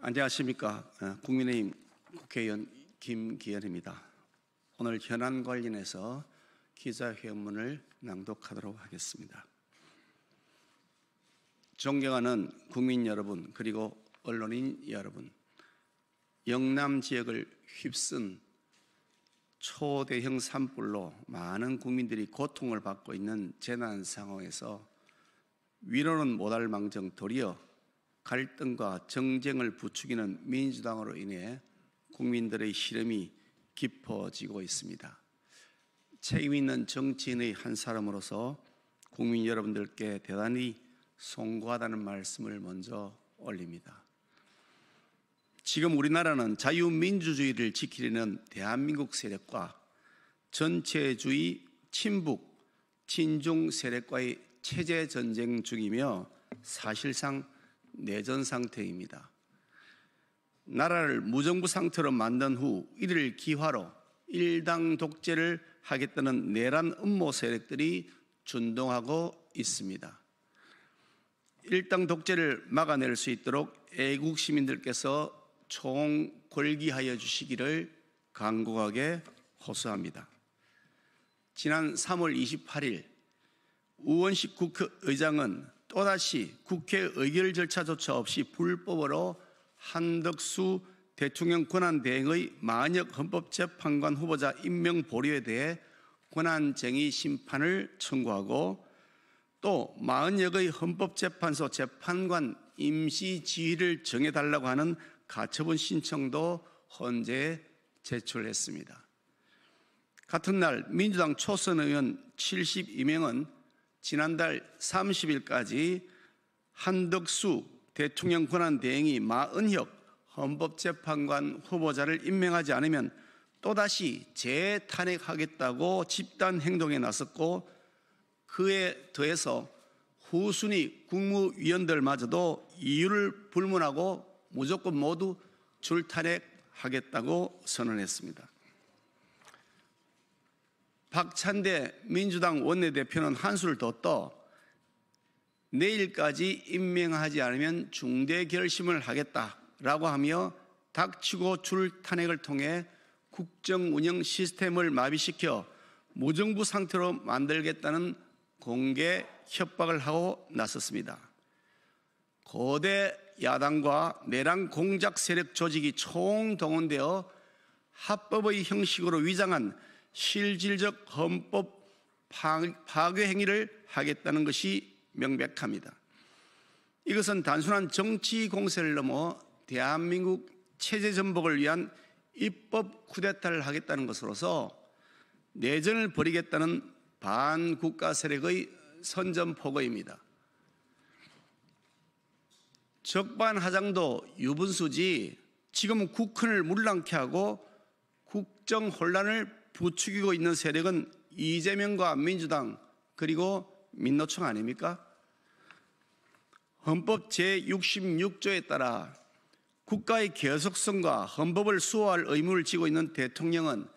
안녕하십니까. 국민의힘 국회의원 김기현입니다. 오늘 현안 관련해서 기자회견문을 낭독하도록 하겠습니다. 존경하는 국민 여러분, 그리고 언론인 여러분, 영남 지역을 휩쓴 초대형 산불로 많은 국민들이 고통을 받고 있는 재난 상황에서 위로는 못할 망정 도리어 갈등과 정쟁을 부추기는 민주당으로 인해 국민들의 시름이 깊어지고 있습니다. 책임 있는 정치인의 한 사람으로서 국민 여러분들께 대단히 송구하다는 말씀을 먼저 올립니다. 지금 우리나라는 자유민주주의를 지키려는 대한민국 세력과 전체주의 친북, 친중 세력과의 체제 전쟁 중이며 사실상 내전 상태입니다. 나라를 무정부 상태로 만든 후 이를 기화로 일당 독재를 하겠다는 내란 음모 세력들이 준동하고 있습니다. 일당 독재를 막아낼 수 있도록 애국 시민들께서 총궐기하여 주시기를 간곡하게 호소합니다. 지난 3월 28일 우원식 국회의장은 또다시 국회 의결 절차조차 없이 불법으로 한덕수 대통령 권한대행의 마은혁 헌법재판관 후보자 임명 보류에 대해 권한쟁의 심판을 청구하고 또 마은혁의 헌법재판소 재판관 임시 지위를 정해달라고 하는 가처분 신청도 헌재에 제출했습니다. 같은 날 민주당 초선 의원 72명은 지난달 30일까지 한덕수 대통령 권한대행이 마은혁 헌법재판관 후보자를 임명하지 않으면 또다시 재탄핵하겠다고 집단 행동에 나섰고, 그에 더해서 후순위 국무위원들마저도 이유를 불문하고 무조건 모두 줄탄핵하겠다고 선언했습니다. 박찬대 민주당 원내대표는 한수를 더 떠 내일까지 임명하지 않으면 중대 결심을 하겠다라고 하며 닥치고 줄탄핵을 통해 국정 운영 시스템을 마비시켜 무정부 상태로 만들겠다는 공개 협박을 하고 나섰습니다. 거대 야당과 내란 공작 세력 조직이 총동원되어 합법의 형식으로 위장한 실질적 헌법 파괴 행위를 하겠다는 것이 명백합니다. 이것은 단순한 정치 공세를 넘어 대한민국 체제 전복을 위한 입법 쿠데타를 하겠다는 것으로서 내전을 벌이겠다는 반국가 세력의 선전포고입니다. 적반하장도 유분수지 지금 국헌을 물랑케 하고 국정 혼란을 부추기고 있는 세력은 이재명과 민주당 그리고 민노총 아닙니까? 헌법 제66조에 따라 국가의 계속성과 헌법을 수호할 의무를 지고 있는 대통령은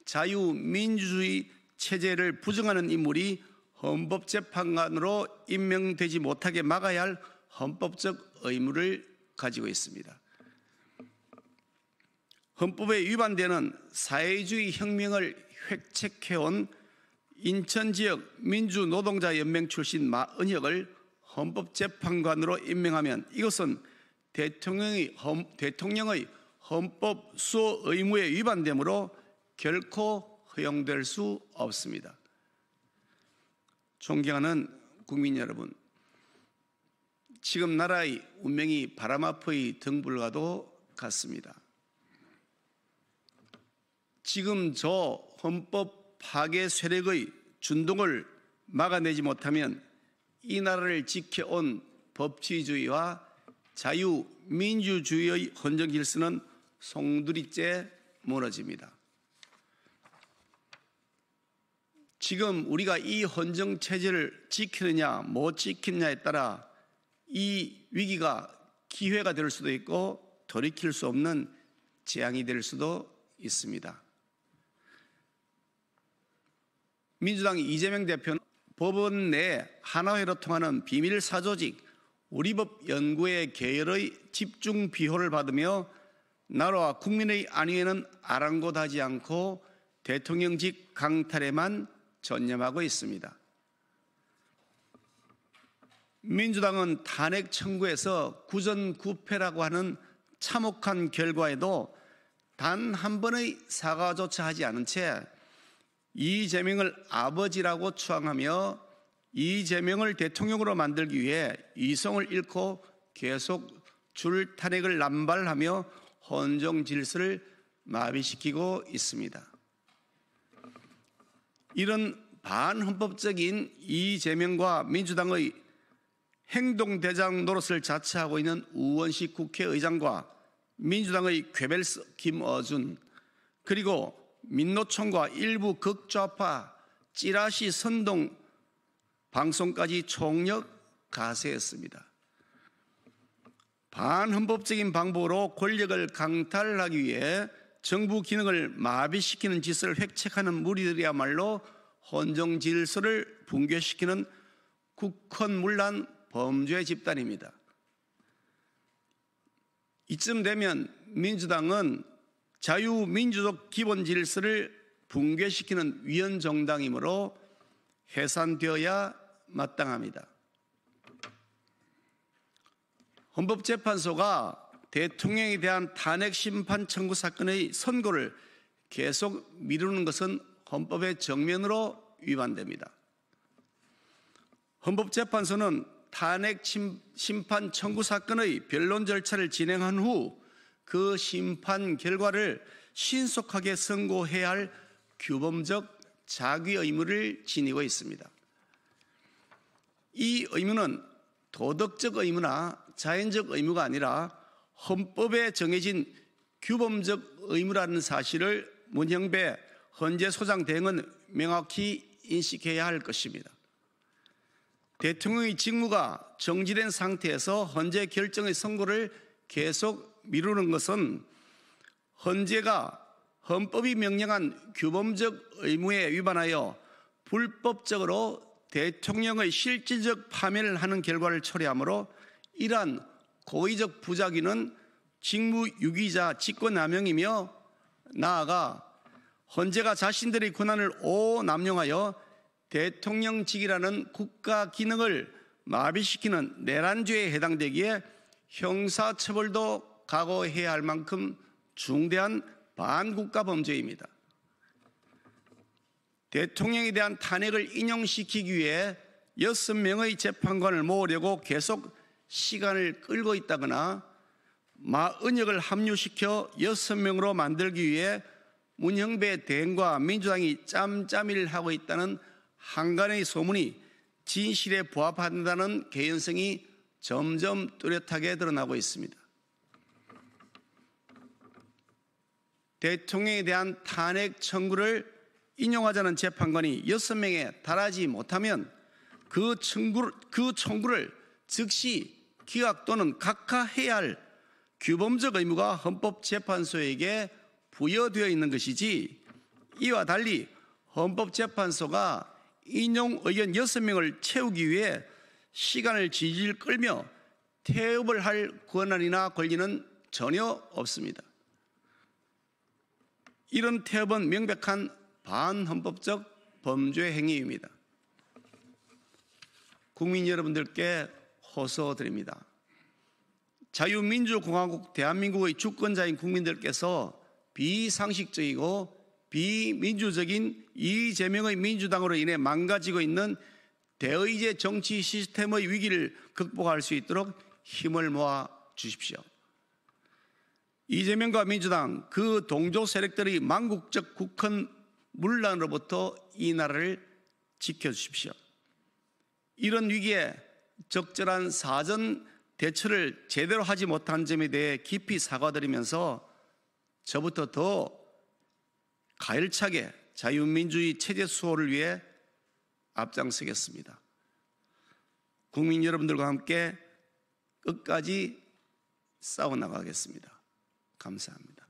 자유민주주의 체제를 부정하는 인물이 헌법재판관으로 임명되지 못하게 막아야 할 헌법적 의무를 가지고 있습니다. 헌법에 위반되는 사회주의 혁명을 획책해온 인천지역 민주노동자연맹 출신 마은혁을 헌법재판관으로 임명하면 이것은 대통령의 헌법 수호 의무에 위반되므로 결코 허용될 수 없습니다. 존경하는 국민 여러분, 지금 나라의 운명이 바람 앞의 등불과도 같습니다. 지금 저 헌법 파괴 세력의 준동을 막아내지 못하면 이 나라를 지켜온 법치주의와 자유민주주의의 헌정 질서는 송두리째 무너집니다. 지금 우리가 이 헌정 체제를 지키느냐 못 지키느냐에 따라 이 위기가 기회가 될 수도 있고 돌이킬 수 없는 재앙이 될 수도 있습니다. 민주당 이재명 대표는 법원 내 하나회로 통하는 비밀 사조직 우리 법 연구의 계열의 집중 비호를 받으며 나라와 국민의 안위에는 아랑곳하지 않고 대통령직 강탈에만 전념하고 있습니다. 민주당은 탄핵 청구에서 구전구패라고 하는 참혹한 결과에도 단 한 번의 사과조차 하지 않은 채 이재명을 아버지라고 추앙하며 이재명을 대통령으로 만들기 위해 이성을 잃고 계속 줄 탄핵을 남발하며 헌정 질서를 마비시키고 있습니다. 이런 반헌법적인 이재명과 민주당의 행동대장 노릇을 자처하고 있는 우원식 국회의장과 민주당의 괴벨스 김어준, 그리고 민노총과 일부 극좌파 찌라시 선동 방송까지 총력 가세했습니다. 반헌법적인 방법으로 권력을 강탈하기 위해 정부 기능을 마비시키는 짓을 획책하는 무리들이야말로 헌정 질서를 붕괴시키는 국헌문란 범죄 집단입니다. 이쯤 되면 민주당은 자유민주적 기본 질서를 붕괴시키는 위헌정당이므로 해산되어야 마땅합니다. 헌법재판소가 대통령에 대한 탄핵 심판 청구 사건의 선고를 계속 미루는 것은 헌법의 정면으로 위반됩니다. 헌법재판소는 탄핵 심판 청구 사건의 변론 절차를 진행한 후 그 심판 결과를 신속하게 선고해야 할 규범적 자기 의무를 지니고 있습니다. 이 의무는 도덕적 의무나 자연적 의무가 아니라 헌법에 정해진 규범적 의무라는 사실을 문형배 헌재소장 대행은 명확히 인식해야 할 것입니다. 대통령의 직무가 정지된 상태에서 헌재 결정의 선고를 계속 미루는 것은 헌재가 헌법이 명령한 규범적 의무에 위반하여 불법적으로 대통령의 실질적 파면을 하는 결과를 초래하므로 이러한 고의적 부작위는 직무유기자 직권남용이며 나아가 헌재가 자신들의 권한을 오남용하여 대통령직이라는 국가 기능을 마비시키는 내란죄에 해당되기에 형사처벌도 각오해야 할 만큼 중대한 반국가 범죄입니다. 대통령에 대한 탄핵을 인용시키기 위해 6명의 재판관을 모으려고 계속 시간을 끌고 있다거나 마은혁을 합류시켜 6명으로 만들기 위해 문형배 대행과 민주당이 짬짬이를 하고 있다는 한간의 소문이 진실에 부합한다는 개연성이 점점 뚜렷하게 드러나고 있습니다. 대통령에 대한 탄핵 청구를 인용하자는 재판관이 6명에 달하지 못하면 그 청구를 즉시 기각 또는 각하해야 할 규범적 의무가 헌법재판소에게 부여되어 있는 것이지, 이와 달리 헌법재판소가 인용 의견 6명을 채우기 위해 시간을 질질 끌며 태업을 할 권한이나 권리는 전혀 없습니다. 이런 태업은 명백한 반헌법적 범죄 행위입니다. 국민 여러분들께 호소드립니다. 자유민주공화국 대한민국의 주권자인 국민들께서 비상식적이고 비민주적인 이재명의 민주당으로 인해 망가지고 있는 대의제 정치 시스템의 위기를 극복할 수 있도록 힘을 모아 주십시오. 이재명과 민주당 그 동조 세력들의 망국적 국헌 문란으로부터 이 나라를 지켜주십시오. 이런 위기에 적절한 사전 대처를 제대로 하지 못한 점에 대해 깊이 사과드리면서 저부터 더 가열차게 자유민주주의 체제 수호를 위해 앞장서겠습니다. 국민 여러분들과 함께 끝까지 싸워나가겠습니다. 감사합니다.